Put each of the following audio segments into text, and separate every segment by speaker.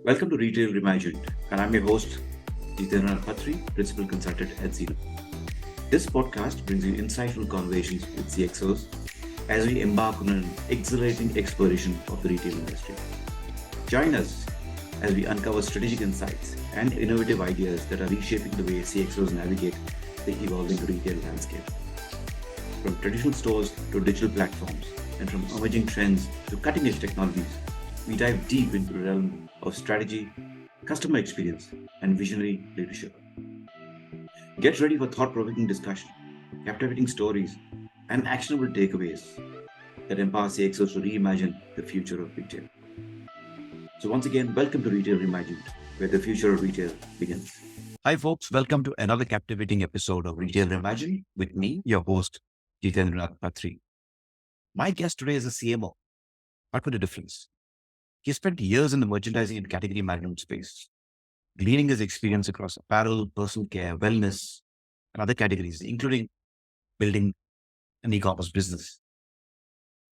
Speaker 1: Welcome to Retail Reimagined, and I'm your host, Jitendranath Patri, Principal Consultant at Xeno. This podcast brings you insightful conversations with CXOs as we embark on an exhilarating exploration of the retail industry. Join us as we uncover strategic insights and innovative ideas that are reshaping the way CXOs navigate the evolving retail landscape. From traditional stores to digital platforms, and from emerging trends to cutting-edge technologies, we dive deep into the realm of strategy, customer experience, and visionary leadership. Get ready for thought-provoking discussion, captivating stories, and actionable takeaways that empower CXOs to reimagine the future of retail. So once again, welcome to Retail Reimagined, where the future of retail begins. Hi folks, welcome to another captivating episode of Retail Reimagined with me, your host, Jitendranath Patri. My guest today is a CMO, but with a difference. He spent years in the merchandising and category management space, gleaning his experience across apparel, personal care, wellness, and other categories, including building an e-commerce business.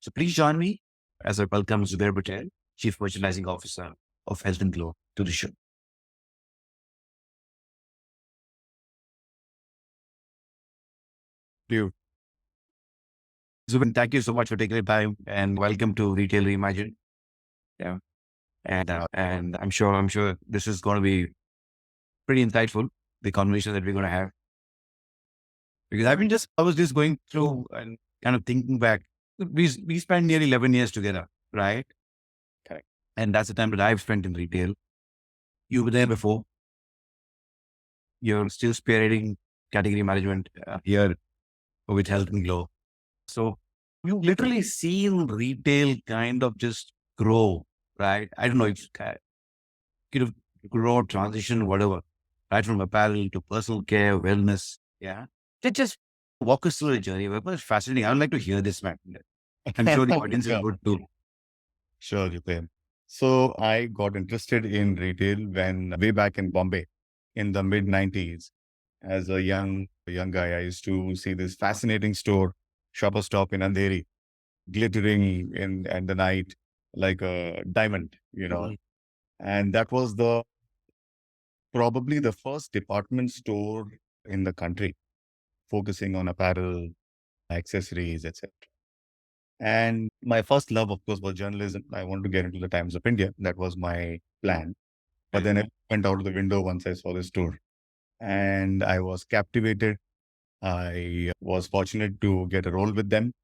Speaker 1: So please join me as I welcome Zubair Patel, Chief Merchandising Officer of Health and Glow, to the show.
Speaker 2: You.
Speaker 1: Zubair, thank you so much for taking the time and welcome to Retail Reimagined. Yeah. And I'm sure this is going to be pretty insightful, the conversation that we're going to have. Because I was just going through and kind of thinking back. We spent nearly 11 years together, right?
Speaker 2: Correct.
Speaker 1: And that's the time that I've spent in retail. You were there before. You're still spearheading category management here with Health and Glow. So you've literally seen retail kind of just grow, right? I don't know if kind of grow, transition, whatever, right? From apparel to personal care, wellness. Yeah. Just walk us through the journey. It was fascinating. I would like to hear this, man. I'm sure the audience is
Speaker 2: Yeah.
Speaker 1: good too.
Speaker 2: Sure, Jiten. So I got interested in retail when way back in Bombay in the mid 90s. As a young guy, I used to see this fascinating store, Shopper Stop in Andheri, glittering in at the night like a diamond, And that was probably the first department store in the country focusing on apparel, accessories, etc. And my first love, of course, was journalism. I wanted to get into the Times of India. That was my plan. But then it went out of the window once I saw this tour. And I was captivated. I was fortunate to get a role with them.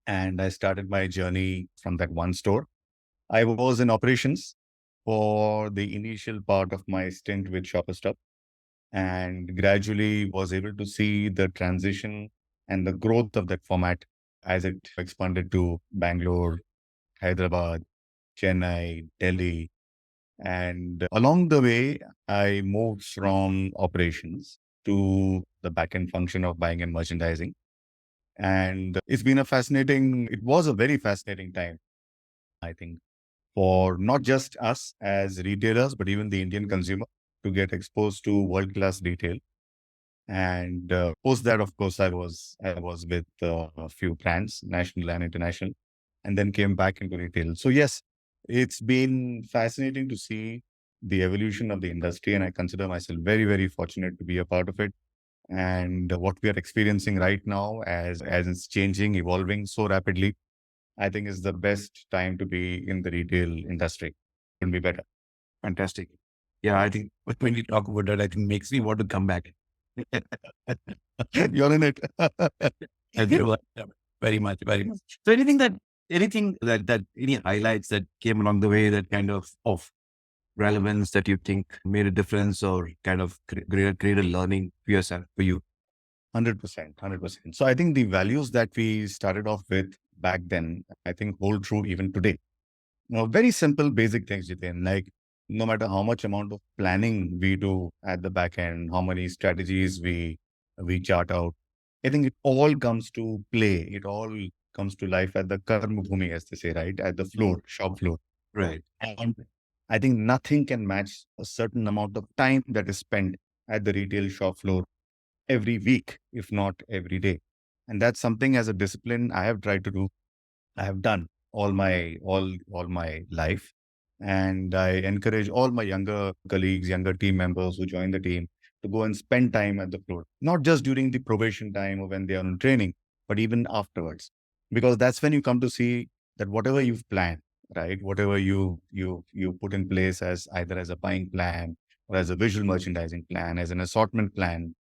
Speaker 2: And I started my journey from that one store. I was in operations for the initial part of my stint with Shopper Stop and gradually was able to see the transition and the growth of that format as it expanded to Bangalore, Hyderabad, Chennai, Delhi. And along the way, I moved from operations to the backend function of buying and merchandising. And it was a very fascinating time, I think, for not just us as retailers, but even the Indian consumer to get exposed to world-class retail. And post that, of course, I was with a few brands, national and international, and then came back into retail. So yes, it's been fascinating to see the evolution of the industry, and I consider myself very, very fortunate to be a part of it. And what we are experiencing right now, as it's changing, evolving so rapidly, I think is the best time to be in the retail industry. Couldn't be better.
Speaker 1: Fantastic. Yeah, I think when you talk about that, I think makes me want to come back.
Speaker 2: You're in it.
Speaker 1: I do. Very much, very much. So anything that any highlights that came along the way that kind of relevance that you think made a difference or kind of created learning for yourself, for you?
Speaker 2: 100%, 100%. So I think the values that we started off with back then, I think hold true even today. Now, very simple, basic things, Jitin, like no matter how much amount of planning we do at the back end, how many strategies we chart out, I think it all comes to play. It all comes to life at the karma bhumi, as they say, right? At the floor, shop floor.
Speaker 1: Right.
Speaker 2: And I think nothing can match a certain amount of time that is spent at the retail shop floor every week, if not every day. And that's something as a discipline I have tried to do. I have done all my life. And I encourage all my younger colleagues, younger team members who join the team to go and spend time at the floor, not just during the probation time or when they are on training, but even afterwards, because that's when you come to see that whatever you've planned, right, whatever you put in place as either as a buying plan or as a visual merchandising plan, as an assortment plan,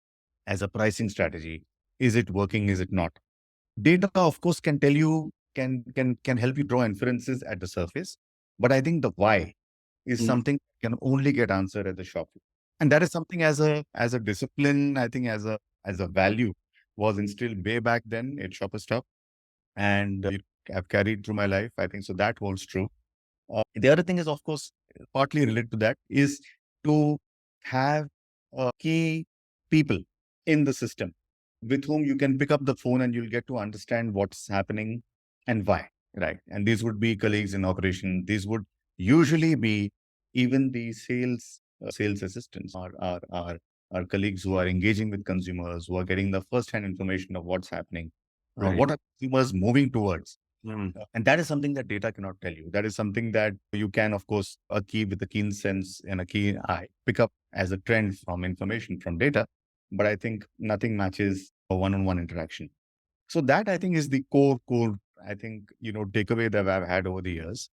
Speaker 2: as a pricing strategy, is it working? Is it not? Data, of course, can tell you, can help you draw inferences at the surface, but I think the why is something that can only get answered at the shop floor. And that is something as a discipline, I think as a value was instilled way back then at Shopper Stop, and I've carried through my life. I think so that holds true. The other thing is, of course, partly related to that is to have key people in the system with whom you can pick up the phone and you'll get to understand what's happening and why, right? And these would be colleagues in operation. These would usually be even the sales assistants, our colleagues who are engaging with consumers, who are getting the first-hand information of what's happening,
Speaker 1: Right.
Speaker 2: what are consumers moving towards.
Speaker 1: Mm.
Speaker 2: And that is something that data cannot tell you. That is something that you can, of course, with a keen sense and a keen eye, pick up as a trend from information from data. But I think nothing matches a one-on-one interaction. So that I think is the core, I think, takeaway that I've had over the years.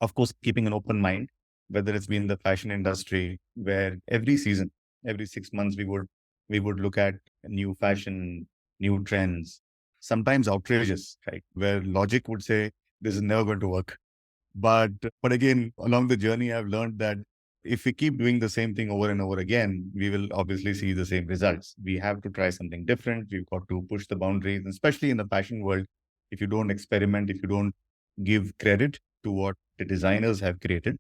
Speaker 2: Of course, keeping an open mind, whether it's been the fashion industry, where every season, every 6 months, we would look at new fashion, new trends, sometimes outrageous, right? Where logic would say this is never going to work. But but again, along the journey, I've learned that if we keep doing the same thing over and over again, we will obviously see the same results. We have to try something different. We've got to push the boundaries, especially in the fashion world. If you don't experiment, if you don't give credit to what the designers have created,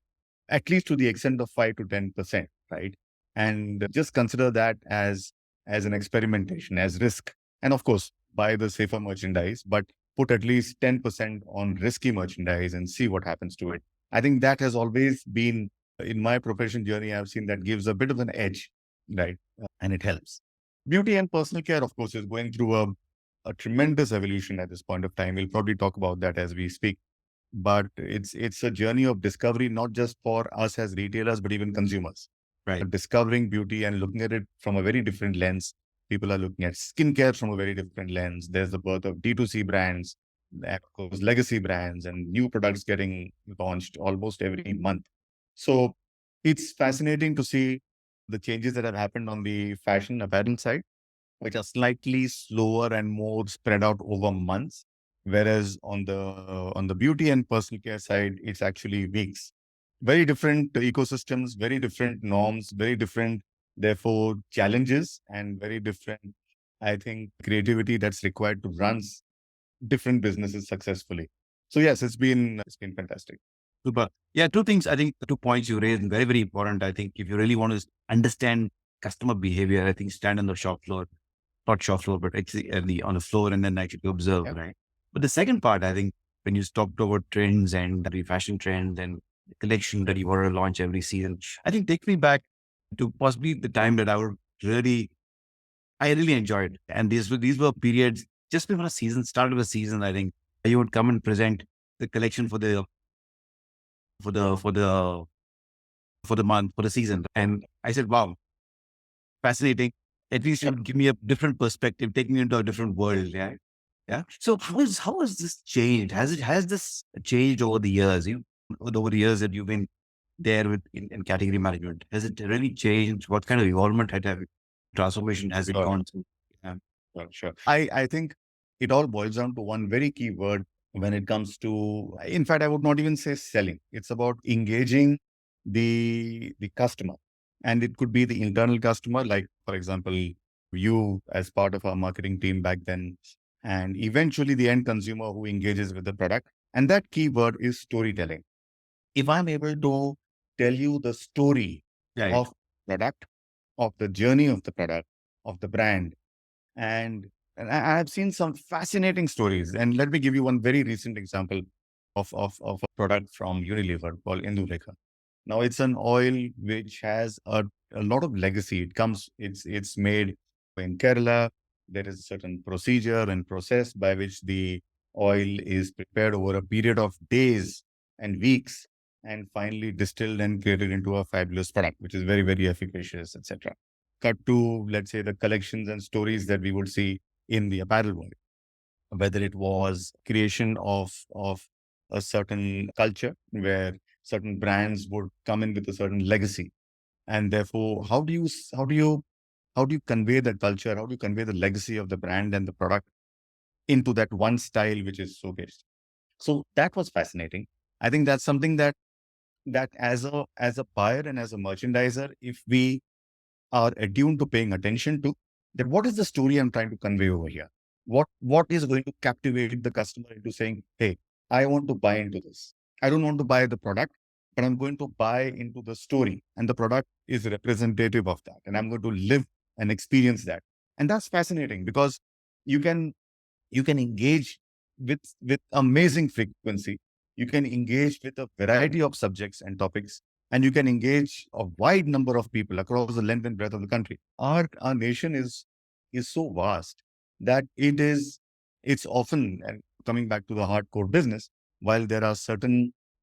Speaker 2: at least to the extent of 5 to 10%, right? And just consider that as an experimentation, as risk. And of course, buy the safer merchandise, but put at least 10% on risky merchandise and see what happens to it. I think that has always been in my profession journey. I've seen that gives a bit of an edge, right? And it helps. Beauty and personal care, of course, is going through a tremendous evolution at this point of time. We'll probably talk about that as we speak. But it's a journey of discovery, not just for us as retailers, but even consumers.
Speaker 1: Right.
Speaker 2: Discovering beauty and looking at it from a very different lens. People are looking at skincare from a very different lens. There's the birth of D2C brands, and of course, legacy brands, and new products getting launched almost every month. So it's fascinating to see the changes that have happened on the fashion apparel side, which are slightly slower and more spread out over months. Whereas on the beauty and personal care side, it's actually weeks. Very different ecosystems, very different norms, very different, therefore, challenges, and very different, I think, creativity that's required to run different businesses successfully. So yes, it's been fantastic.
Speaker 1: Super. Yeah, two things. I think the 2 points you raised very, very important. I think if you really want to understand customer behavior, I think stand on the shop floor, not shop floor, but actually on the floor and then actually observe,
Speaker 2: Yep.
Speaker 1: right? But the second part, I think, when you talked about trends and the fashion trends and the collection that you want to launch every season, I think take me back to possibly the time that I really enjoyed. And these were periods just before a season, start of a season, I think, you would come and present the collection for the for the for the month, for the season. And I said, wow, fascinating. At least you would give me a different perspective, take me into a different world. Yeah. Yeah. So how has this changed? Has this changed over the years? Over the years that you've been there in category management, has it really changed? What kind of evolvement transformation has it
Speaker 2: Sure.
Speaker 1: gone through? Yeah.
Speaker 2: Sure. I think it all boils down to one very key word when it comes to, in fact, I would not even say selling. It's about engaging the customer. And it could be the internal customer, like, for example, you as part of our marketing team back then, and eventually the end consumer who engages with the product. And that key word is storytelling. If I'm able to tell you the story
Speaker 1: Right.
Speaker 2: of product, of the journey of the product, of the brand, and, I've seen some fascinating stories. And let me give you one very recent example of a product from Unilever called Indulekha. Now, it's an oil which has a lot of legacy. It's made in Kerala. There is a certain procedure and process by which the oil is prepared over a period of days and weeks. and finally distilled and created into a fabulous product, which is very, very efficacious, etc. Cut to, let's say, the collections and stories that we would see in the apparel world, whether it was creation of a certain culture where certain brands would come in with a certain legacy, and therefore, how do you convey that culture? How do you convey the legacy of the brand and the product into that one style which is showcased? So that was fascinating. I think that's something that as a buyer and as a merchandiser, if we are attuned to paying attention to, that what is the story I'm trying to convey over here? What is going to captivate the customer into saying, hey, I want to buy into this. I don't want to buy the product, but I'm going to buy into the story. And the product is representative of that. And I'm going to live and experience that. And that's fascinating because you can you can engage with amazing frequency. You can engage with a variety of subjects and topics, and you can engage a wide number of people across the length and breadth of the country. Our nation is so vast that it's often, and coming back to the hardcore business, while there are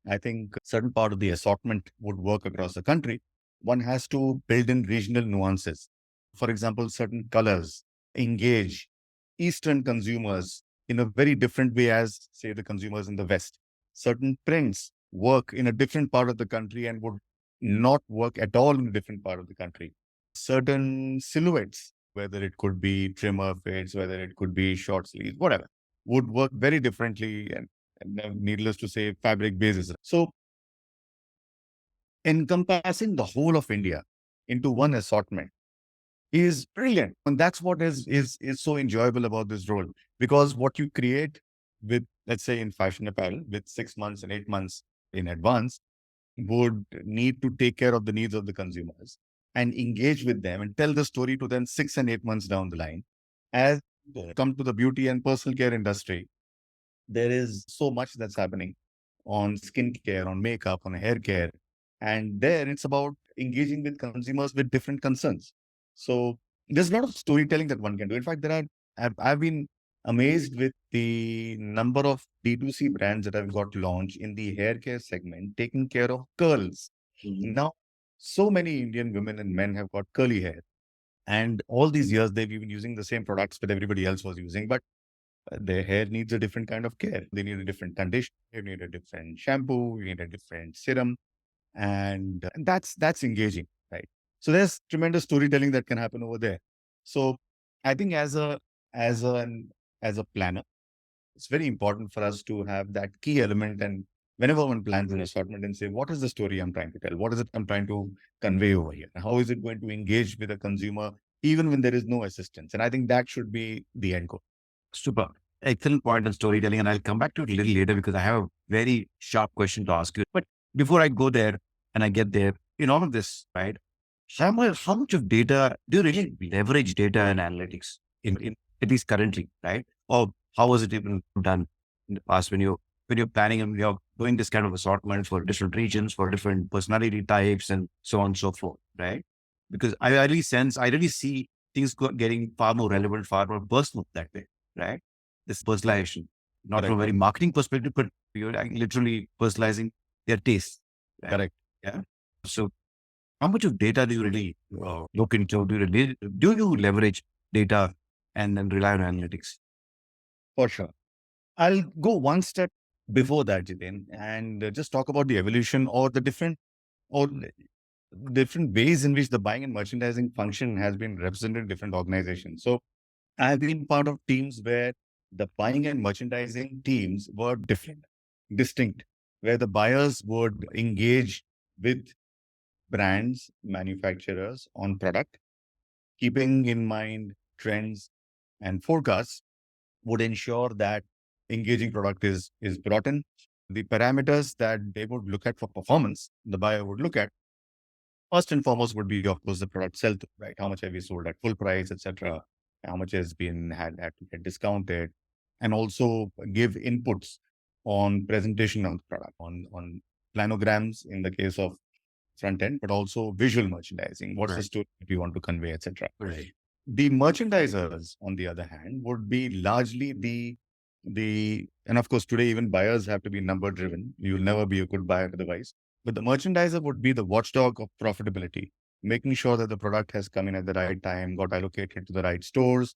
Speaker 2: I think certain part of the assortment would work across the country, one has to build in regional nuances. For example, certain colors engage Eastern consumers in a very different way as, say, the consumers in the West. Certain prints work in a different part of the country and would not work at all in a different part of the country. Certain silhouettes, whether it could be trimmer fits, whether it could be short sleeves, whatever, would work very differently, and needless to say, fabric basis. So encompassing the whole of India into one assortment is brilliant. And that's what is so enjoyable about this role. Because what you create with, let's say, in fashion apparel, with 6 months and 8 months in advance, would need to take care of the needs of the consumers and engage with them and tell the story to them 6 and 8 months down the line. As come to the beauty and personal care industry, there is so much that's happening on skincare, on makeup, on hair care. And there it's about engaging with consumers with different concerns. So there's a lot of storytelling that one can do. In fact, I've been amazed with the number of D2C brands that I've got launched in the hair care segment, taking care of curls. Now, so many Indian women and men have got curly hair. And all these years, they've been using the same products that everybody else was using. But their hair needs a different kind of care. They need a different conditioner, they need a different shampoo, you need a different serum, and that's engaging, right? So there's tremendous storytelling that can happen over there. So I think as a as a planner, it's very important for us to have that key element. And whenever one plans an assortment, and say, what is the story I'm trying to tell? What is it I'm trying to convey over here? How is it going to engage with a consumer, even when there is no assistance? And I think that should be the end goal.
Speaker 1: Super. Excellent point on storytelling. And I'll come back to it a little later because I have a very sharp question to ask you. But before I go there and I get there, in all of this, right? How much of data do you really leverage data and analytics in at least currently, right? Or how was it even done in the past when you're planning and you're doing this kind of assortment for different regions, for different personality types, and so on and so forth, right? Because I really see things getting far more relevant, far more personal that way, right? This personalization, not from a very marketing perspective, but you're like literally personalizing their taste. Right?
Speaker 2: Correct.
Speaker 1: Yeah. So how much of data do you really look into? Do you leverage data and then rely on analytics?
Speaker 2: For sure. I'll go one step before that, Jiten, and just talk about the evolution or the different ways in which the buying and merchandising function has been represented in different organizations. So I've been part of teams where the buying and merchandising teams were different, distinct, where the buyers would engage with brands, manufacturers on product, keeping in mind trends and forecasts, would ensure that engaging product is brought in. The parameters that they would look at for performance, the buyer would look at, first and foremost, would be, of course, the product sell through, right? How much have we sold at full price, etc. How much has been had to get discounted, and also give inputs on presentation of the product, on planograms in the case of front end, but also visual merchandising. What's the story that we want to convey, etc.
Speaker 1: Right.
Speaker 2: The merchandisers, on the other hand, would be largely and of course, today even buyers have to be number driven. You'll never be a good buyer otherwise. But the merchandiser would be the watchdog of profitability, making sure that the product has come in at the right time, got allocated to the right stores.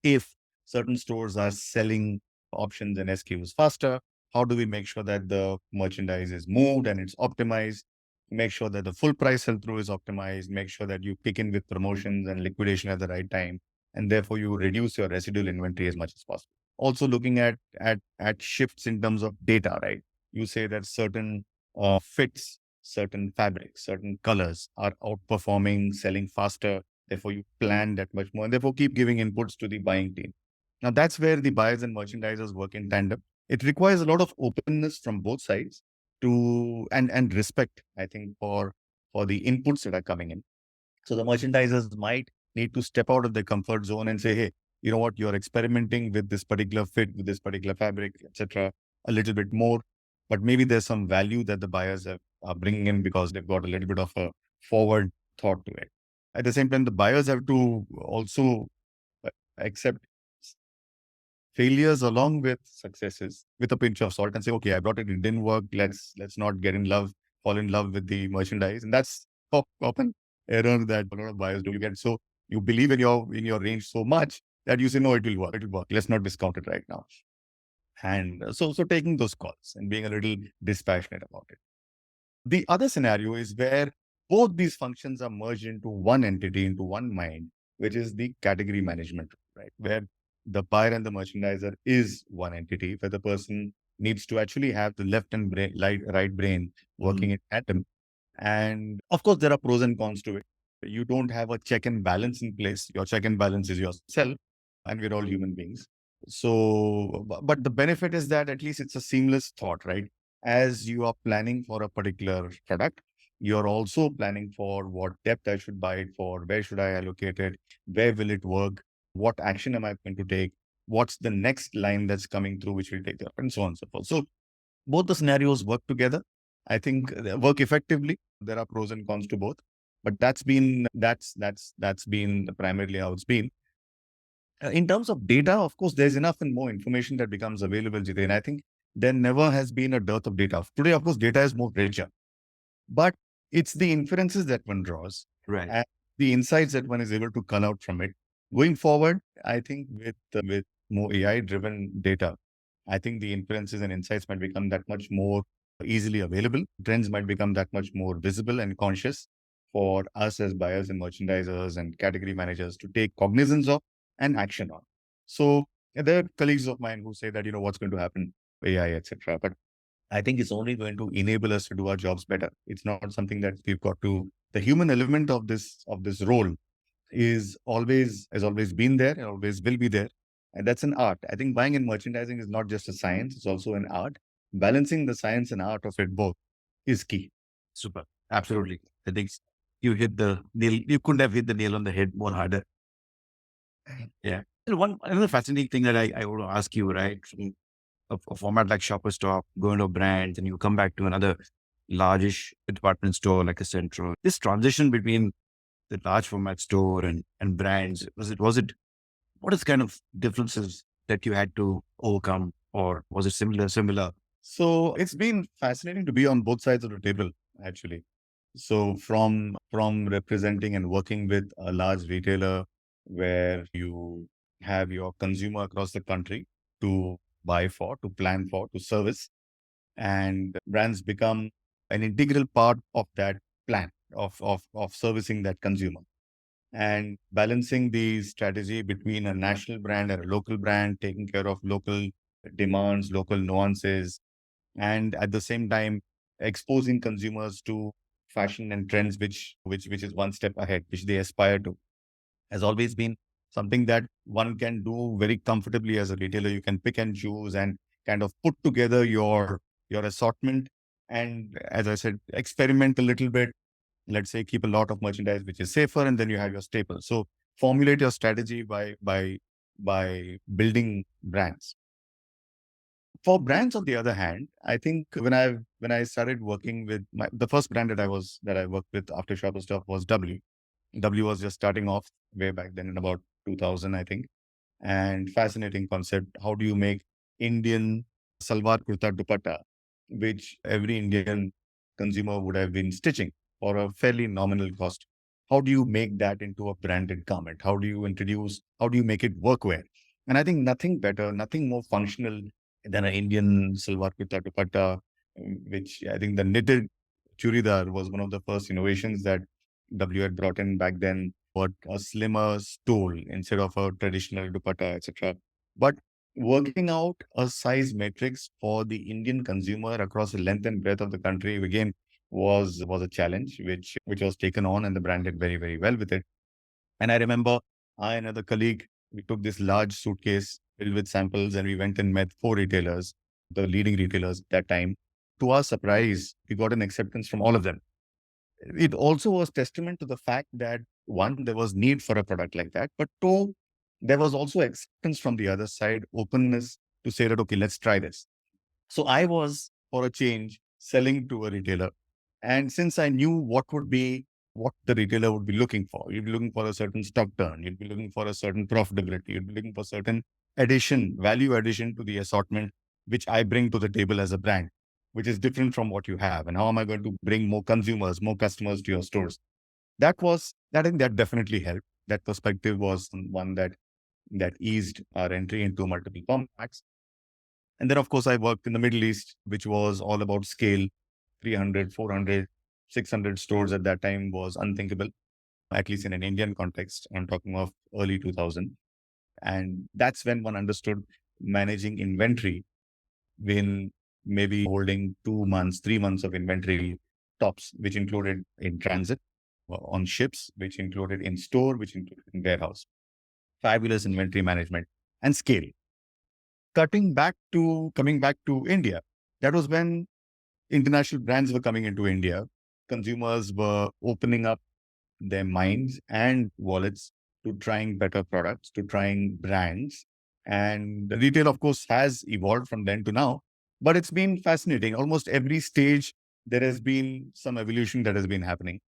Speaker 2: If certain stores are selling options and SKUs faster, how do we make sure that the merchandise is moved and it's optimized? Make sure that the full price sell through is optimized. Make sure that you kick in with promotions and liquidation at the right time, and therefore you reduce your residual inventory as much as possible. Also, looking at shifts in terms of data, right? You say that certain fits, certain fabrics, certain colors are outperforming, selling faster. Therefore, you plan that much more, and therefore keep giving inputs to the buying team. Now, that's where the buyers and merchandisers work in tandem. It requires a lot of openness from both sides to and respect, I think, for the inputs that are coming in. So the merchandisers might need to step out of their comfort zone and say, hey, you know what, you're experimenting with this particular fit, with this particular fabric, etc., a little bit more. But maybe there's some value that the buyers are bringing in because they've got a little bit of a forward thought to it. At the same time, the buyers have to also accept failures along with successes with a pinch of salt and say, okay, I brought it, it didn't work. Let's not fall in love with the merchandise. And that's often error that a lot of buyers do. You get so you believe in your range so much that you say, no, it will work. It will work. Let's not discount it right now. And so taking those calls and being a little dispassionate about it. The other scenario is where both these functions are merged into one entity, into one mind, which is the category management, right? Where the buyer and the merchandiser is one entity, where the person needs to actually have the left and right brain working in tandem. And of course, there are pros and cons to it. You don't have a check and balance in place. Your check and balance is yourself, and we're all human beings. So, but the benefit is that at least it's a seamless thought, right? As you are planning for a particular product, you're also planning for what depth I should buy it for, where should I allocate it, where will it work, what action am I going to take, what's the next line that's coming through, which will take care, and so on and so forth. So both the scenarios work together. I think they work effectively. There are pros and cons to both, but that's been primarily how it's been. In terms of data, of course, there's enough and more information that becomes available, Jiten. I think there never has been a dearth of data. Today, of course, data is more richer, but it's the inferences that one draws,
Speaker 1: Right.
Speaker 2: and the insights that one is able to cull out from it. Going forward, I think with more AI-driven data, I think the inferences and insights might become that much more easily available. Trends might become that much more visible and conscious for us as buyers and merchandisers and category managers to take cognizance of and action on. So there are colleagues of mine who say that, what's going to happen, AI, etc. But I think it's only going to enable us to do our jobs better. It's not something that we've got to. The human element of this role has always been there and always will be there, and that's an art. I think buying and merchandising is not just a science; it's also an art. Balancing the science and art of it both is key.
Speaker 1: Super. Absolutely. I think you hit the nail. You couldn't have hit the nail on the head more harder. Yeah. And another fascinating thing that I want to ask you, right? From a format like Shopper Stop, going to brands, and you come back to another largish department store like a Central. This transition between the large format store and brands, was it what is kind of differences that you had to overcome, or was it similar?
Speaker 2: So it's been fascinating to be on both sides of the table, actually. So from representing and working with a large retailer where you have your consumer across the country to buy for, to plan for, to service, and brands become an integral part of that plan of servicing that consumer and balancing the strategy between a national brand and a local brand, taking care of local demands, local nuances, and at the same time exposing consumers to fashion and trends which is one step ahead, which they aspire to, has always been something that one can do very comfortably as a retailer. You can pick and choose and kind of put together your assortment, and as I said, experiment a little bit. Let's say keep a lot of merchandise which is safer, and then you have your staples. So formulate your strategy by building brands. For brands, on the other hand, I think when I started working with the first brand that I worked with after Shopper Stop was W. W was just starting off way back then in about 2000, I think. And fascinating concept. How do you make Indian salwar kurta dupatta, which every Indian consumer would have been stitching for a fairly nominal cost. How do you make that into a branded garment? How do you make it workwear? And I think nothing better, nothing more functional than an Indian silvar kurta dupatta, which I think the knitted churidar was one of the first innovations that W had brought in back then, but a slimmer stole instead of a traditional dupatta, etc. But working out a size matrix for the Indian consumer across the length and breadth of the country again was a challenge which was taken on, and the brand did very, very well with it. And I remember I and another colleague, we took this large suitcase filled with samples and we went and met four retailers, the leading retailers at that time. To our surprise, we got an acceptance from all of them. It also was testament to the fact that one, there was need for a product like that, but two, there was also acceptance from the other side, openness to say that, okay, let's try this. So I was, for a change, selling to a retailer. And since I knew what the retailer would be looking for, you'd be looking for a certain stock turn, you'd be looking for a certain profitability, you'd be looking for certain value addition to the assortment, which I bring to the table as a brand, which is different from what you have. And how am I going to bring more consumers, more customers to your stores? I think that definitely helped. That perspective was one that eased our entry into multiple formats. And then, of course, I worked in the Middle East, which was all about scale. 300, 400, 600 stores at that time was unthinkable, at least in an Indian context. I'm talking of early 2000. And that's when one understood managing inventory when maybe holding 2 months, 3 months of inventory tops, which included in transit, on ships, which included in store, which included in warehouse. Fabulous inventory management and scale. Coming back to India, that was when international brands were coming into India. Consumers were opening up their minds and wallets to trying better products, to trying brands. And retail, of course, has evolved from then to now, but it's been fascinating. Almost every stage, there has been some evolution that has been happening.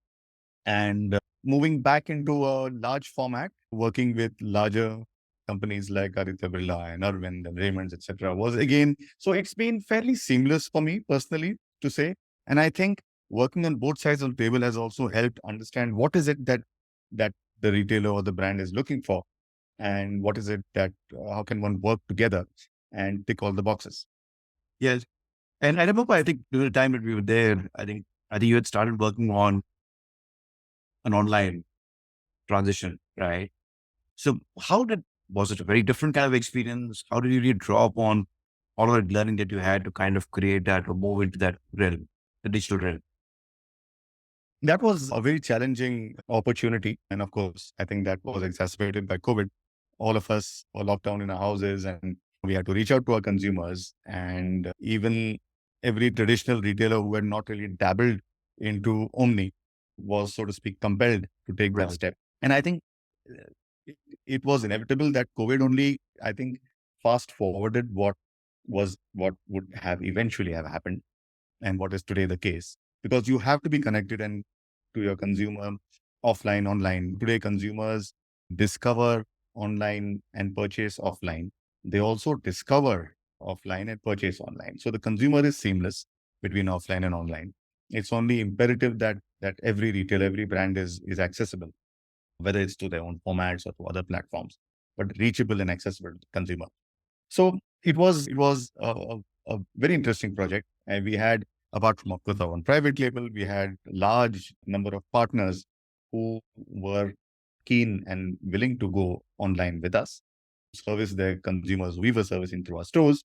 Speaker 2: And moving back into a large format, working with larger companies like Aditya Birla and Arvind and Raymonds, etc., was again, so it's been fairly seamless for me personally to say. And I think working on both sides of the table has also helped understand what is it that the retailer or the brand is looking for, and what is it that how can one work together and tick all the boxes.
Speaker 1: Yes. And I remember, I think during the time that we were there, I think you had started working on an online transition, right? So was it a very different kind of experience? How did you really draw upon all of the learning that you had to kind of create that or move into that realm, the digital realm?
Speaker 2: That was a very challenging opportunity. And of course, I think that was exacerbated by COVID. All of us were locked down in our houses and we had to reach out to our consumers. And even every traditional retailer who had not really dabbled into Omni was, so to speak, compelled to take that
Speaker 1: Right.
Speaker 2: step. And I think uh, it was inevitable that COVID only, I think, fast forwarded what would have eventually have happened and what is today the case, because you have to be connected and to your consumer offline, online. Today, consumers discover online and purchase offline. They also discover offline and purchase online. So the consumer is seamless between offline and online. It's only imperative that every retail, every brand is accessible, whether it's to their own formats or to other platforms, but reachable and accessible to the consumer. So it was a very interesting project, and we had, apart from of course our own private label, we had large number of partners who were keen and willing to go online with us, service their consumers we were servicing through our stores.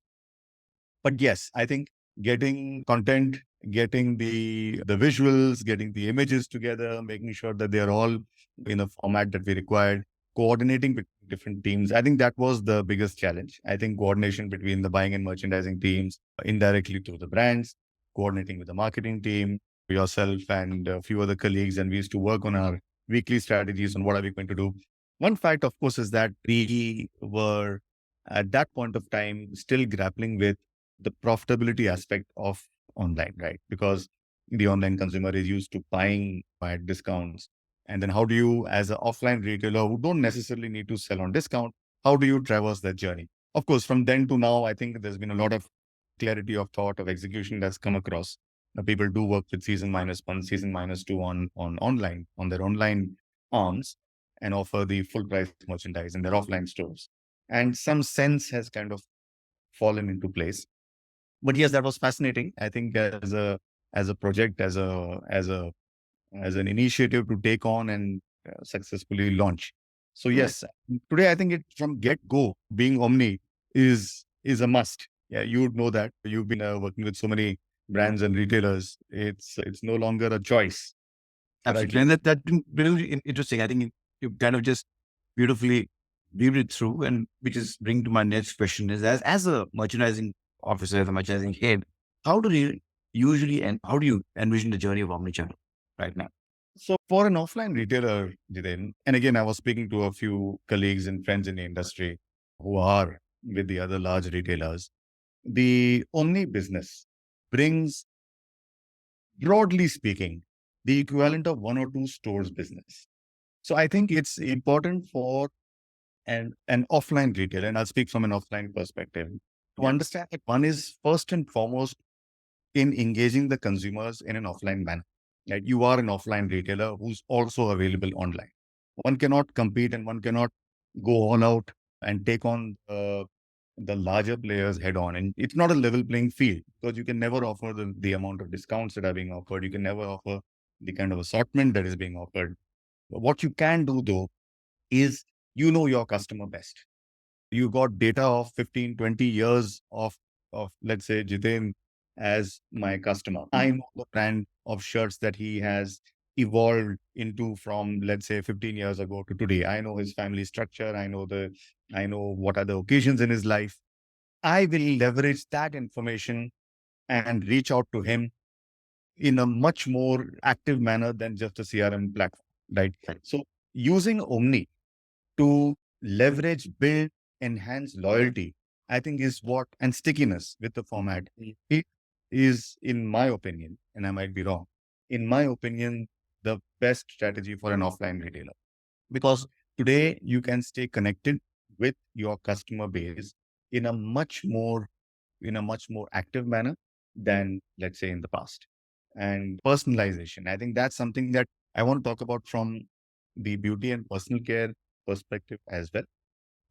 Speaker 2: But yes, I think getting content, getting the visuals, getting the images together, making sure that they are all in a format that we required, coordinating with different teams. I think that was the biggest challenge. I think coordination between the buying and merchandising teams, indirectly through the brands, coordinating with the marketing team, yourself and a few other colleagues, and we used to work on our weekly strategies on what are we going to do. One fact, of course, is that we were at that point of time still grappling with the profitability aspect of online, right? Because the online consumer is used to buying at discounts. And then how do you, as an offline retailer who don't necessarily need to sell on discount, how do you traverse that journey? Of course, from then to now, I think there's been a lot of clarity of thought, of execution that's come across. People do work with season -1, season -2 on online, on their online arms, and offer the full price merchandise in their offline stores. And some sense has kind of fallen into place. But yes, that was fascinating. I think as a project, as an initiative to take on and successfully launch. So yes, today I think it from get go being Omni is a must. Yeah, you would know that you've been working with so many brands and retailers. It's no longer a choice.
Speaker 3: Absolutely. And that really interesting. I think you kind of just beautifully weaved it through, and which is bring to my next question is as a merchandising officer, as a merchandising head, how do you usually and how do you envision the journey of omnichannel right now?
Speaker 2: So for an offline retailer, Jiten, and again, I was speaking to a few colleagues and friends in the industry who are with the other large retailers. The Omni business brings, broadly speaking, the equivalent of one or two stores business. So I think it's important for an offline retailer, and I'll speak from an offline perspective, to understand that one is first and foremost in engaging the consumers in an offline manner. Like you are an offline retailer who's also available online. One cannot compete and one cannot go all out and take on the larger players head on. And it's not a level playing field because you can never offer the amount of discounts that are being offered. You can never offer the kind of assortment that is being offered. But what you can do though is you know your customer best. You got data of 15, 20 years of let's say, Jiten as my customer. I know the brand of shirts that he has evolved into from, let's say, 15 years ago to today. I know his family structure. I know what are the occasions in his life. I will leverage that information and reach out to him in a much more active manner than just a CRM platform, right? So using Omni to leverage, build, enhance loyalty, I think is what, and stickiness with the format. It is, in my opinion, and I might be wrong, in my opinion, the best strategy for an offline retailer. Because today you can stay connected with your customer base in a much more active manner than, let's say, in the past. And personalization, I think that's something that I want to talk about from the beauty and personal care perspective as well,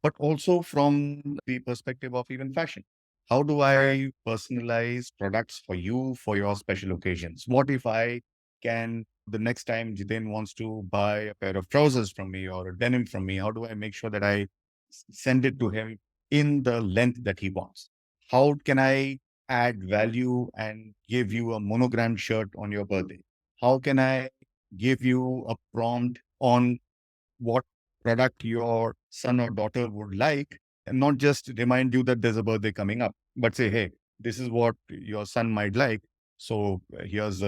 Speaker 2: but also from the perspective of even fashion. How do I personalize products for you for your special occasions? What if I can, the next time Jiten wants to buy a pair of trousers from me or a denim from me, how do I make sure that I send it to him in the length that he wants? How can I add value and give you a monogram shirt on your birthday? How can I give you a prompt on what product your son or daughter would like, and not just remind you that there's a birthday coming up, but say, hey, this is what your son might like. So here's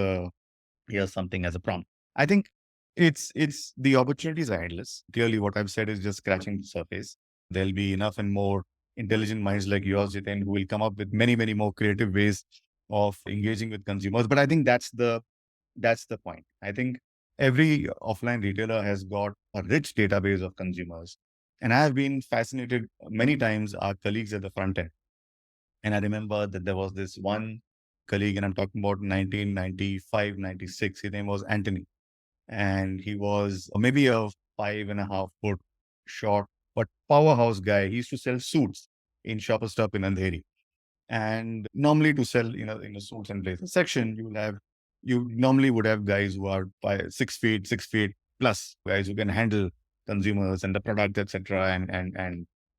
Speaker 2: something as a prompt. I think it's the opportunities are endless. Clearly, what I've said is just scratching the surface. There'll be enough and more intelligent minds like yours, Jiten, who will come up with many, many more creative ways of engaging with consumers. But I think that's the point. I think every offline retailer has got a rich database of consumers. And I have been fascinated many times, our colleagues at the front end. And I remember that there was this one colleague, and I'm talking about 1995, 96. His name was Anthony. And he was maybe a 5.5 foot short, but powerhouse guy. He used to sell suits in Shopper Stop in Andheri. And normally to sell, in a suits and blazers section, you normally would have guys who are by 6 feet plus, guys who can handle consumers and the product, etc.,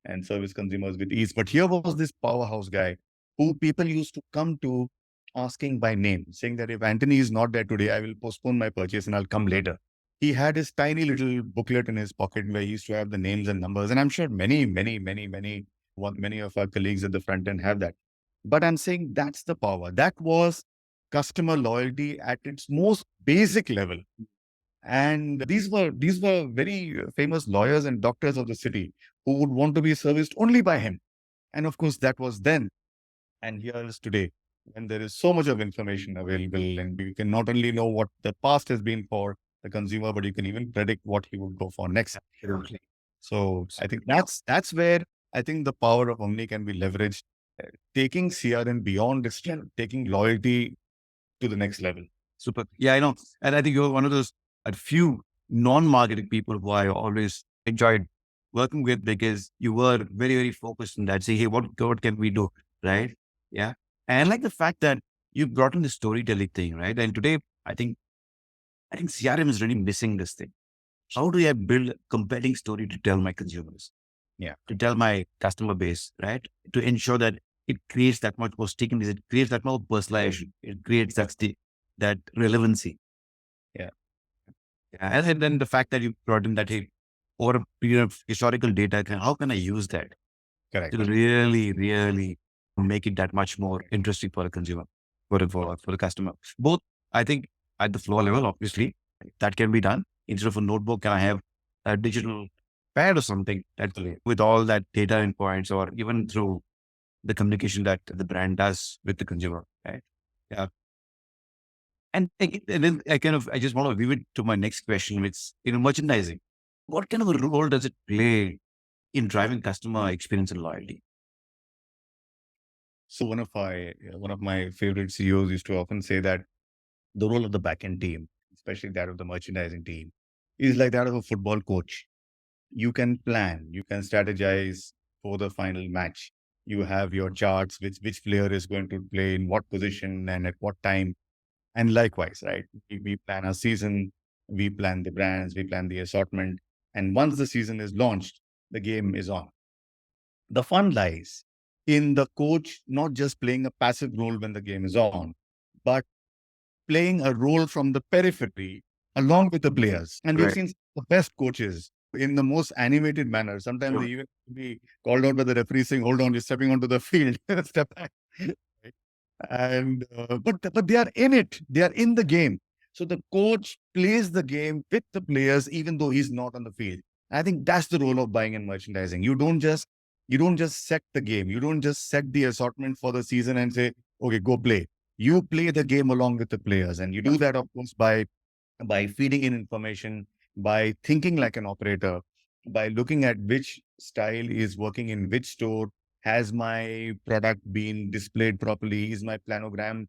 Speaker 2: and service consumers with ease. But here was this powerhouse guy who people used to come to asking by name, saying that if Anthony is not there today, I will postpone my purchase and I'll come later. He had his tiny little booklet in his pocket where he used to have the names and numbers. And I'm sure many of our colleagues at the front end have that. But I'm saying that's the power. That was customer loyalty at its most basic level. And these were very famous lawyers and doctors of the city who would want to be serviced only by him. And of course, that was then. And here is today, when there is so much of information available, and you can not only know what the past has been for the consumer, but you can even predict what he would go for next.
Speaker 3: Absolutely.
Speaker 2: So I think that's where I think the power of Omni can be leveraged, taking CRM beyond its strength, taking loyalty to the next level.
Speaker 3: Super. Yeah, I know. And I think you're one of those few non-marketing people who I always enjoyed working with, because you were very, very focused on that. Say, hey, what can we do? Right. Yeah. And I like the fact that you brought in the storytelling thing, right? And today, I think CRM is really missing this thing. How do I build a compelling story to tell my consumers?
Speaker 2: Yeah.
Speaker 3: To tell my customer base, right? To ensure that it creates that much more stickiness, it creates that more personalization, it creates that relevancy.
Speaker 2: Yeah.
Speaker 3: Yeah. And then the fact that you brought in that, hey, over a period of historical data, how can I use that
Speaker 2: Correct.
Speaker 3: to really, really make it that much more interesting for a consumer, for the customer? Both, I think, at the floor level, obviously, that can be done. Instead of a notebook, can I have a digital pad or something that with all that data endpoints, or even through the communication that the brand does with the consumer, right? Yeah. And then I just want to weave it to my next question, which, merchandising. What kind of a role does it play in driving customer experience and loyalty?
Speaker 2: So one of my favorite CEOs used to often say that the role of the backend team, especially that of the merchandising team, is like that of a football coach. You can plan, you can strategize for the final match. You have your charts, which player is going to play in what position and at what time. And likewise, right? We plan our season, we plan the brands, we plan the assortment. And once the season is launched, the game is on. The fun lies in the coach not just playing a passive role when the game is on, but playing a role from the periphery along with the players. And we've
Speaker 3: Right.
Speaker 2: seen the best coaches in the most animated manner. Sometimes they even be called out by the referee saying, "Hold on, you're stepping onto the field. Step back." Right? And but they are in it. They are in the game. So the coach plays the game with the players, even though he's not on the field. I think that's the role of buying and merchandising. You don't just set the game. You don't just set the assortment for the season and say, "Okay, go play." You play the game along with the players, and you do that, of course, by feeding in information, by thinking like an operator, by looking at which style is working in which store. Has my product been displayed properly? Is my planogram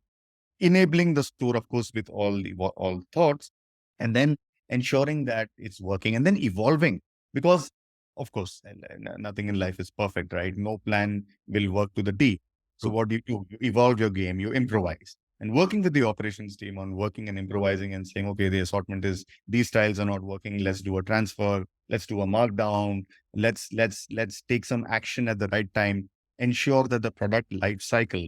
Speaker 2: enabling the store, of course, with all thoughts, and then ensuring that it's working, and then evolving, because of course, nothing in life is perfect, right? No plan will work to the T. So what do? You evolve your game, you improvise, and working with the operations team on working and improvising and saying, okay, the assortment is, these styles are not working, let's do a transfer, let's do a markdown, let's take some action at the right time, ensure that the product life cycle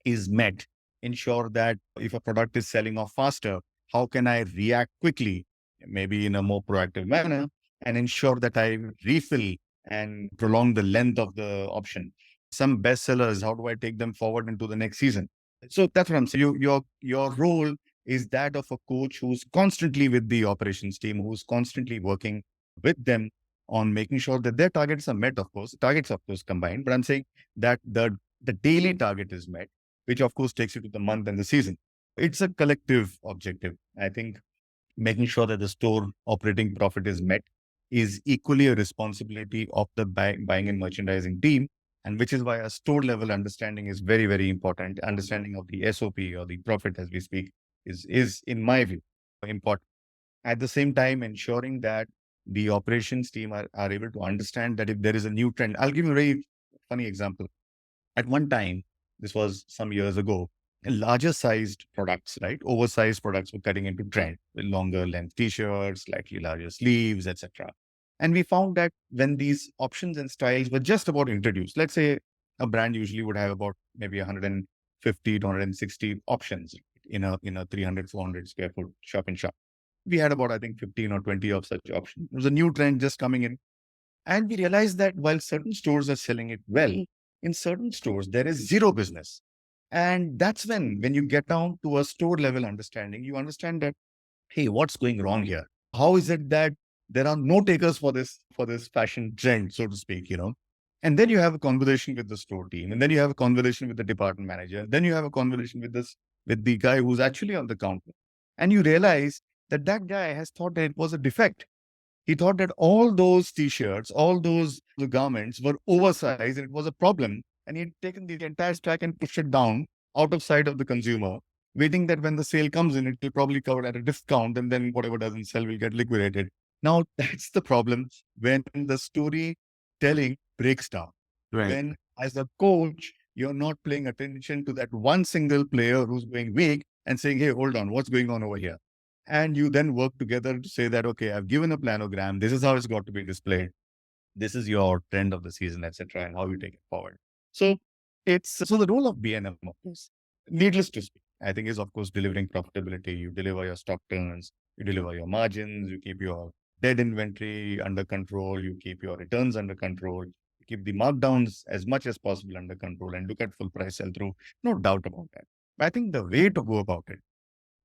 Speaker 2: is met. Ensure that if a product is selling off faster, how can I react quickly, maybe in a more proactive manner, and ensure that I refill and prolong the length of the option. Some bestsellers, how do I take them forward into the next season? So that's what I'm saying. Your role is that of a coach who's constantly with the operations team, who's constantly working with them on making sure that their targets are met, of course, targets, of course, combined. But I'm saying that the daily target is met, which of course takes you to the month and the season. It's a collective objective. I think making sure that the store operating profit is met is equally a responsibility of the buying and merchandising team. And which is why a store level understanding is very, very important. Understanding of the SOP or the profit as we speak is in my view, important. At the same time, ensuring that the operations team are able to understand that if there is a new trend. I'll give you a very funny example. At one time, this was some years ago, larger sized products, right? Oversized products were cutting into trend with longer length t-shirts, slightly larger sleeves, etc. And we found that when these options and styles were just about introduced, let's say a brand usually would have about maybe 150 to 160 options in a 300, 400 square foot shop in shop. We had about, I think, 15 or 20 of such options. It was a new trend just coming in. And we realized that while certain stores are selling it well, in certain stores, there is zero business. And that's when you get down to a store level understanding, you understand that, hey, what's going wrong here? How is it that there are no takers for this fashion trend, so to speak, And then you have a conversation with the store team, and then you have a conversation with the department manager, then you have a conversation with the guy who's actually on the counter. And you realize that that guy has thought that it was a defect. He thought that all those t-shirts, all those the garments were oversized and it was a problem. And he had taken the entire stack and pushed it down out of sight of the consumer. waiting that when the sale comes in, it will probably cover at a discount, and then whatever doesn't sell will get liquidated. Now, that's the problem when the storytelling breaks down.
Speaker 3: Right.
Speaker 2: When, as a coach, you're not paying attention to that one single player who's going weak and saying, hey, hold on, what's going on over here? And you then work together to say that, okay, I've given a planogram. This is how it's got to be displayed. This is your trend of the season, etc., and how you take it forward. So so the role of B&M, of course, needless to speak, I think is of course delivering profitability. You deliver your stock turns, you deliver your margins, you keep your dead inventory under control, you keep your returns under control, you keep the markdowns as much as possible under control, and look at full price sell through. No doubt about that. But I think the way to go about it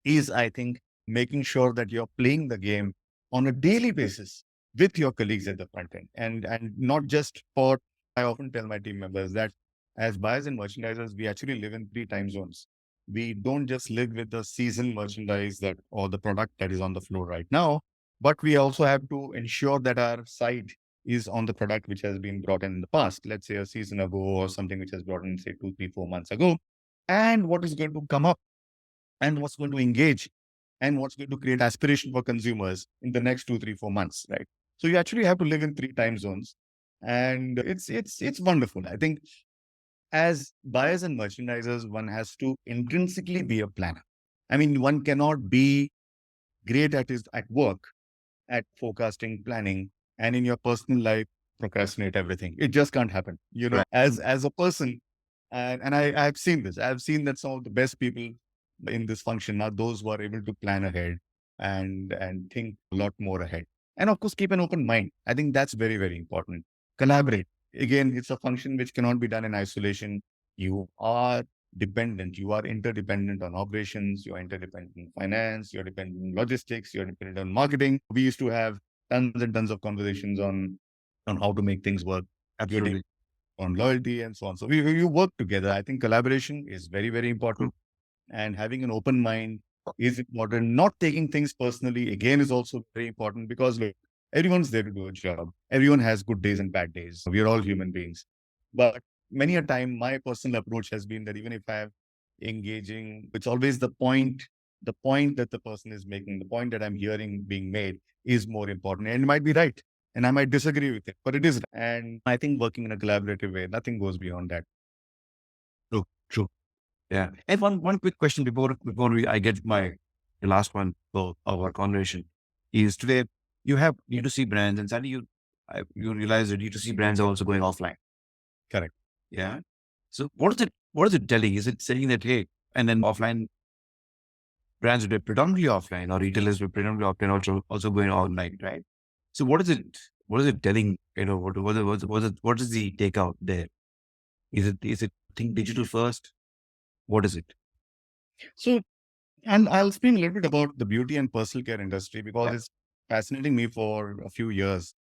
Speaker 2: is, I think, making sure that you're playing the game on a daily basis with your colleagues at the front end. And not just for, I often tell my team members that as buyers and merchandisers, we actually live in 3 time zones. We don't just live with the season merchandise that or the product that is on the floor right now, but we also have to ensure that our site is on the product which has been brought in the past, let's say a season ago or something which has brought in, say, 2, 3, 4 months ago, and what is going to come up and what's going to engage and what's going to create aspiration for consumers in the next 2, 3, 4 months, right? So you actually have to live in 3 time zones, and it's wonderful. I think as buyers and merchandisers, one has to intrinsically be a planner. I mean, one cannot be great at work, at forecasting, planning, and in your personal life procrastinate everything. It just can't happen.
Speaker 3: Right.
Speaker 2: As a person, and I've seen this. I've seen that some of the best people in this function are those who are able to plan ahead and think a lot more ahead. And of course, keep an open mind. I think that's very, very important. Collaborate. Again, it's a function which cannot be done in isolation. You are dependent. You are interdependent on operations. You're interdependent on finance. You're dependent on logistics. You're dependent on marketing. We used to have tons and tons of conversations on how to make things work.
Speaker 3: Absolutely.
Speaker 2: On loyalty and so on. So we work together. I think collaboration is very, very important, and having an open mind is important. Not taking things personally, again, is also very important, because look, everyone's there to do a job. Everyone has good days and bad days. We are all human beings. But many a time, my personal approach has been that even if I'm engaging, it's always the point that the person is making, the point that I'm hearing being made is more important. And it might be right. And I might disagree with it, but it is. And I think working in a collaborative way, nothing goes beyond that.
Speaker 3: True. Yeah. And one quick question before I get my the last one for our conversation is today you have D2C brands, and suddenly you realize that D2C brands are also going offline.
Speaker 2: Correct.
Speaker 3: Yeah. So what is it telling? Is it saying that, hey, and then offline brands will be predominantly offline, or retailers will be predominantly offline, also going online, right? So what is it telling? What is the takeout there? Is it think digital first? What is it?
Speaker 2: So, and I'll speak a little bit about the beauty and personal care industry, because it's fascinating me for a few years.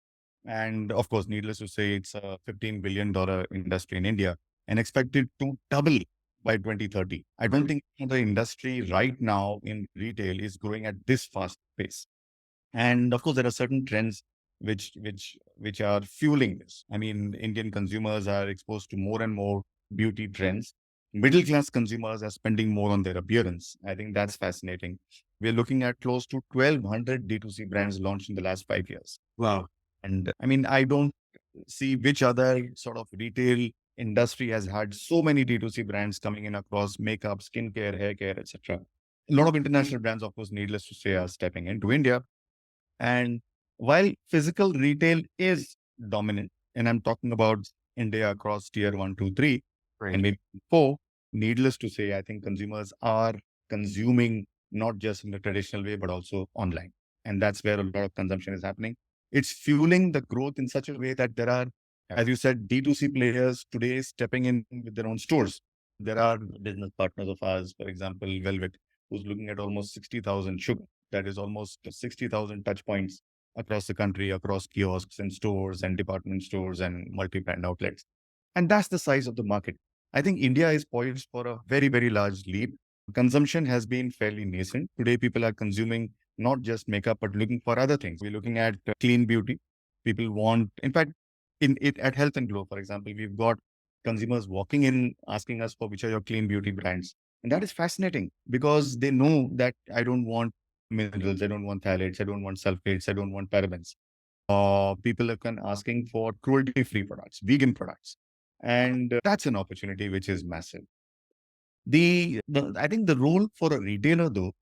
Speaker 2: And of course, needless to say, it's a $15 billion industry in India and expected to double by 2030. I don't think the industry right now in retail is growing at this fast pace. And of course, there are certain trends which are fueling this. I mean, Indian consumers are exposed to more and more beauty trends. Middle class consumers are spending more on their appearance. I think that's fascinating. We're looking at close to 1,200 D2C brands launched in the last 5 years.
Speaker 3: Wow.
Speaker 2: And I mean, I don't see which other sort of retail industry has had so many D2C brands coming in across makeup, skincare, hair care, etc. A lot of international brands, of course, needless to say, are stepping into India. And while physical retail is dominant, and I'm talking about India across tier 1, 2, 3,
Speaker 3: Right.
Speaker 2: and maybe 4, needless to say, I think consumers are consuming not just in the traditional way, but also online. And that's where a lot of consumption is happening. It's fueling the growth in such a way that there are, as you said, D2C players today stepping in with their own stores. There are business partners of ours, for example, Velvet, who's looking at almost 60,000 sugar. That is almost 60,000 touch points across the country, across kiosks and stores and department stores and multi-brand outlets. And that's the size of the market. I think India is poised for a very, very large leap. Consumption has been fairly nascent. Today, people are consuming not just makeup, but looking for other things. We're looking at clean beauty. People want, in fact, at Health and Glow, for example, we've got consumers walking in asking us for which are your clean beauty brands. And that is fascinating because they know that I don't want minerals, I don't want phthalates, I don't want sulfates, I don't want parabens. People have been asking for cruelty-free products, vegan products. And that's an opportunity which is massive. I think the role for a retailer, though,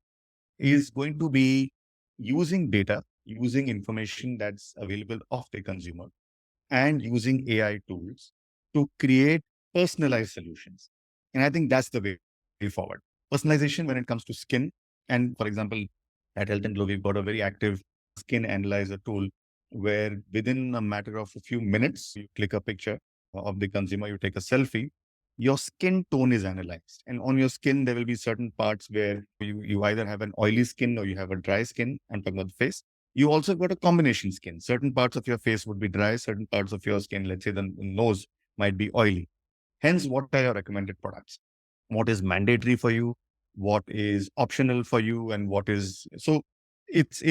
Speaker 2: is going to be using data, using information that's available of the consumer, and using AI tools to create personalized solutions. And I think that's the way forward. Personalization when it comes to skin. And for example, at Health and Glow, we've got a very active skin analyzer tool where within a matter of a few minutes, you click a picture of the consumer, you take a selfie, your skin tone is analyzed. And on your skin, there will be certain parts where you either have an oily skin or you have a dry skin. I'm talking about the face. You also got a combination skin. Certain parts of your face would be dry, certain parts of your skin, let's say the nose, might be oily. Hence, what are your recommended products? What is mandatory for you? What is optional for you? And what is so it's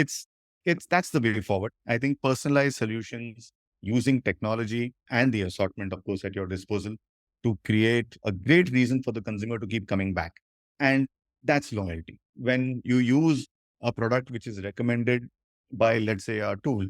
Speaker 2: that's the way forward. I think personalized solutions using technology and the assortment, of course, at your disposal to create a great reason for the consumer to keep coming back. And that's loyalty. When you use a product which is recommended by, let's say, a tool,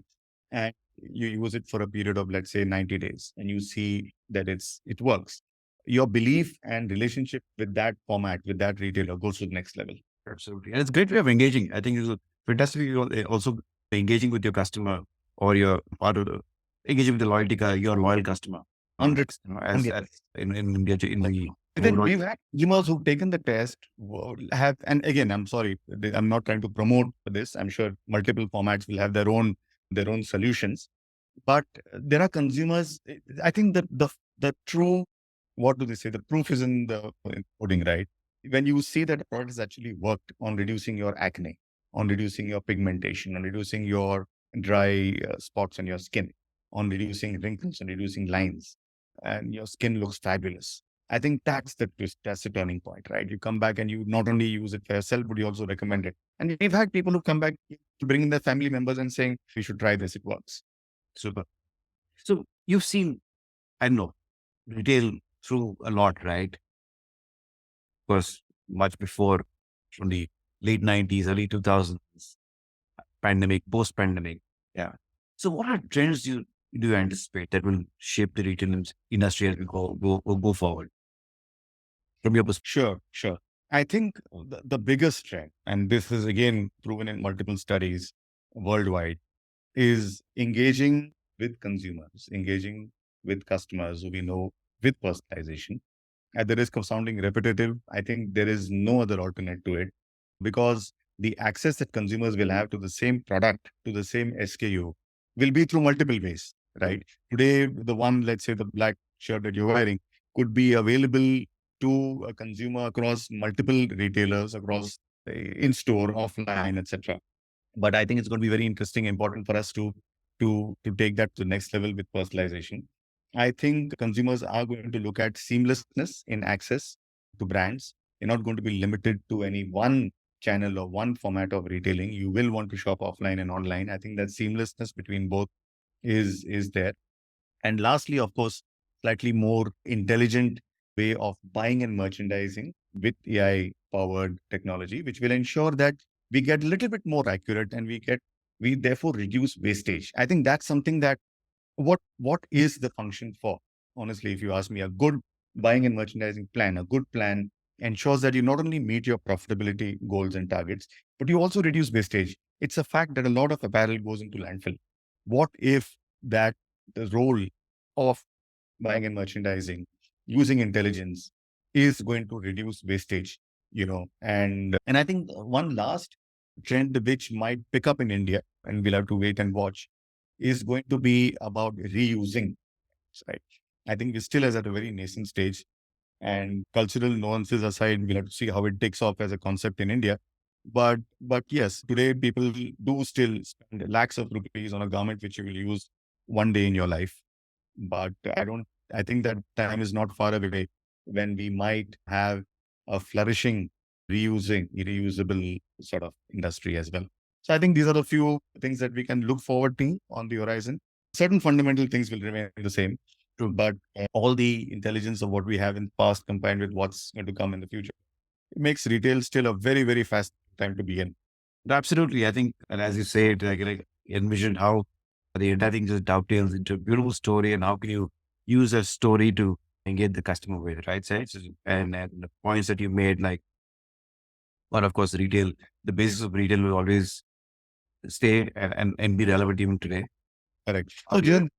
Speaker 2: and you use it for a period of, let's say, 90 days, and you see that it works, your belief and relationship with that format, with that retailer goes to the next level.
Speaker 3: Absolutely. And it's a great way of engaging. I think it's fantastic. You're also engaging with your customer or your part of the engaging with the your loyal customer.
Speaker 2: Hundreds.
Speaker 3: As in India, in the
Speaker 2: Even we've had consumers who've taken the test have, and again, I'm sorry, I'm not trying to promote this. I'm sure multiple formats will have their own solutions, but there are consumers. I think that the true, what do they say? The proof is in the pudding, right? When you see that a product has actually worked on reducing your acne, on reducing your pigmentation, on reducing your dry spots on your skin, on reducing wrinkles, and reducing lines, and your skin looks fabulous. I think that's the twist. That's the turning point, right? You come back and you not only use it for yourself, but you also recommend it. And we've had people who come back bringing their family members and saying, "We should try this. It works."
Speaker 3: super. So you've seen, I know, retail through a lot, right? Of course, much before from the late 90s, early 2000s, pandemic, post-pandemic. Yeah. So what are trends do you anticipate that will shape the retail industry as we go forward? From your perspective.
Speaker 2: Sure. I think the biggest trend, and this is again proven in multiple studies worldwide, is engaging with consumers, engaging with customers who we know with personalization. At the risk of sounding repetitive, I think there is no other alternate to it because the access that consumers will have to the same product, to the same SKU, will be through multiple ways, right? Today, the one, let's say the black shirt that you're wearing, could be available to a consumer across multiple retailers, across in store, offline, etc. But I think it's going to be very interesting, important for us to take that to the next level with personalization. I think consumers are going to look at seamlessness in access to brands. You're not going to be limited to any one channel or one format of retailing. You will want to shop offline and online. I think that seamlessness between both is there. And lastly, of course, slightly more intelligent way of buying and merchandising with AI powered technology, which will ensure that we get a little bit more accurate and we therefore reduce wastage. I think that's something that what is the function for? Honestly, if you ask me, a good buying and merchandising plan, a good plan ensures that you not only meet your profitability goals and targets, but you also reduce wastage. It's a fact that a lot of apparel goes into landfill. What if that the role of buying and merchandising using intelligence is going to reduce wastage, and I think one last trend which might pick up in India, and we'll have to wait and watch, is going to be about reusing, right? I think we're still at a very nascent stage, and cultural nuances aside, we'll have to see how it takes off as a concept in India. But yes, today people do still spend lakhs of rupees on a garment which you will use one day in your life. But I think that time is not far away when we might have a flourishing reusable sort of industry as well. So I think these are the few things that we can look forward to on the horizon. Certain fundamental things will remain the same, but all the intelligence of what we have in the past combined with what's going to come in the future it makes retail still a very, very fast time to be in.
Speaker 3: Absolutely. I think, and as you say, like envision how the entire thing just dovetails into a beautiful story, and how can you use a story to engage the customer with, right? And the points that you made, like, but of course, retail, the basis of retail will always stay and be relevant even today.
Speaker 2: Correct. So, Jen,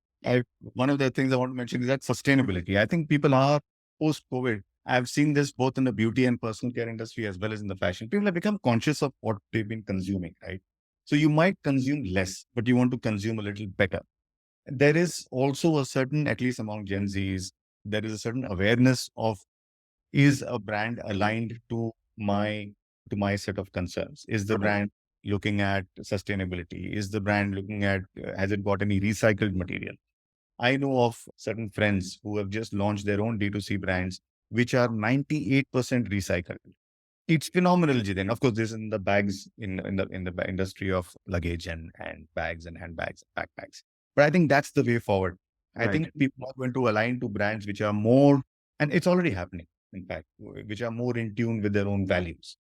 Speaker 2: one of the things I want to mention is that sustainability. I think people are post-COVID. I've seen this both in the beauty and personal care industry as well as in the fashion. People have become conscious of what they've been consuming, right? So you might consume less, but you want to consume a little better. There is also a certain, at least among Gen Zs, there is a certain awareness of, is a brand aligned to my set of concerns? Is the brand looking at sustainability? Is the brand looking at, has it got any recycled material? I know of certain friends who have just launched their own D2C brands, which are 98% recycled. It's phenomenal, Jiten. Of course, this is in the bags in the industry of luggage and bags and handbags, backpacks. But I think that's the way forward. I
Speaker 3: Right.
Speaker 2: think people are going to align to brands which are more, and it's already happening, in fact, which are more in tune with their own values,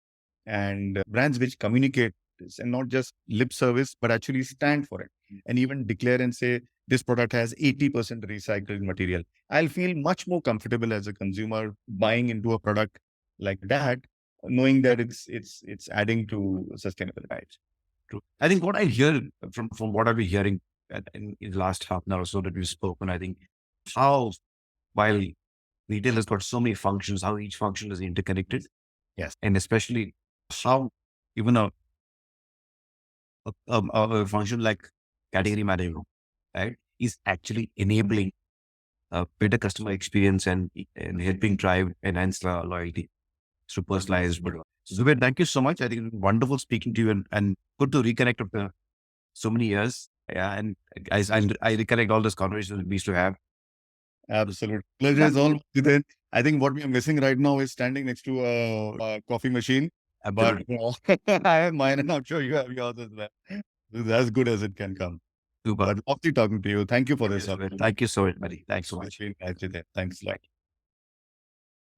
Speaker 2: and brands which communicate this and not just lip service, but actually stand for it and even declare and say, this product has 80% recycled material. I'll feel much more comfortable as a consumer buying into a product like that, knowing that it's adding to sustainability.
Speaker 3: Right. True. I think what I hear from what I've been hearing in the last half an hour or so that we've spoken, I think how, while retail has got so many functions, how each function is interconnected.
Speaker 2: Yes.
Speaker 3: And especially how even a function like category management, right, is actually enabling a better customer experience and helping drive enhance loyalty through personalized. But Zubair, thank you so much. I think it's wonderful speaking to you, and good to reconnect after so many years. Yeah, and I recollect all those conversations we used to have.
Speaker 2: Absolute pleasure is all within. I think what we are missing right now is standing next to a coffee machine. But I have mine, and I'm sure you have yours as well. This is as good as it can come.
Speaker 3: Super.
Speaker 2: But lovely talking to you. Thank you for this.
Speaker 3: Thank you so much, buddy. Thanks so much.
Speaker 2: Thanks a lot.